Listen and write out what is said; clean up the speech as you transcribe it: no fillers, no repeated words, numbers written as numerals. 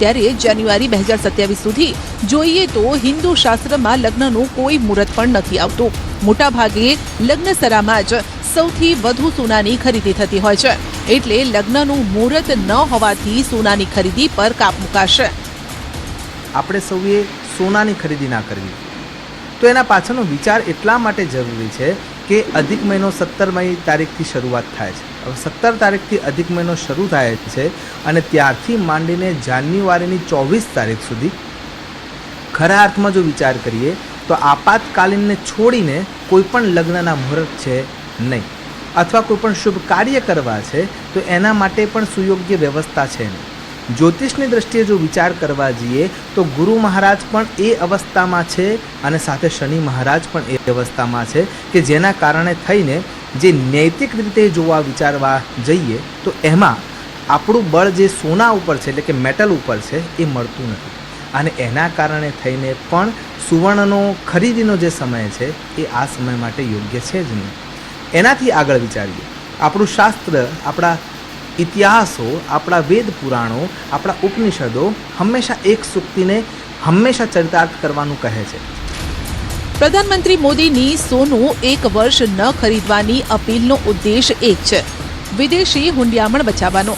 ત્યારે જાન્યુઆરી 2027 સુધી જોઈએ તો હિન્દુ શાસ્ત્રમાં લગ્નનું કોઈ મુહૂર્ત પણ નથી આવતું. મોટાભાગે લગ્ન સરામાં જ સૌથી વધુ સોનાની ખરીદી થતી હોય છે, એટલે લગ્નનું મુહૂર્ત ન હોવાથી સોનાની ખરીદી પર કાપ મુકાશે. આપણે સૌએ સોનાની ખરીદી ના કરવી, તો એના પાછળનો વિચાર એટલા માટે જરૂરી છે કે અધિક મહિનો 17મી તારીખથી શરૂઆત થાય છે. હવે 17 તારીખથી અધિક મહિનો શરૂ થાય છે અને ત્યારથી માંડીને જાન્યુઆરીની 24 તારીખ સુધી ખરા અર્થમાં જો વિચાર કરીએ તો આપાતકાલીનને છોડીને કોઈ પણ લગ્નના મુહૂર્ત છે નહીં, અથવા કોઈ પણ શુભ કાર્ય કરવા છે તો એના માટે પણ સુયોગ્ય વ્યવસ્થા છે નહીં. જ્યોતિષની દ્રષ્ટિએ જો વિચાર કરવા જઈએ તો ગુરુ મહારાજ પણ એ અવસ્થામાં છે અને સાથે શનિ મહારાજ પણ એ અવસ્થામાં છે કે જેના કારણે થઈને જે નૈતિક રીતે જોવા વિચારવા જઈએ તો એમાં આપણું બળ જે સોના ઉપર છે એટલે કે મેટલ ઉપર છે એ મળતું નથી, અને એના કારણે થઈને પણ સુવર્ણનો ખરીદીનો જે સમય છે એ આ સમય માટે યોગ્ય છે જ નહીં. એનાથી આગળ વિચારીએ, આપણું શાસ્ત્ર, આપણા ઇતિહાસો, આપણા વેદ પુરાણો, આપણા ઉપનિષદો હંમેશા એક સૂક્તિને હંમેશા ચરિતાર્થ કરવાનું કહે છે. પ્રધાનમંત્રી મોદીની સોનું એક વર્ષ ન ખરીદવાની અપીલનો ઉદ્દેશ એક છે, વિદેશી હુંડિયામણ બચાવવાનો.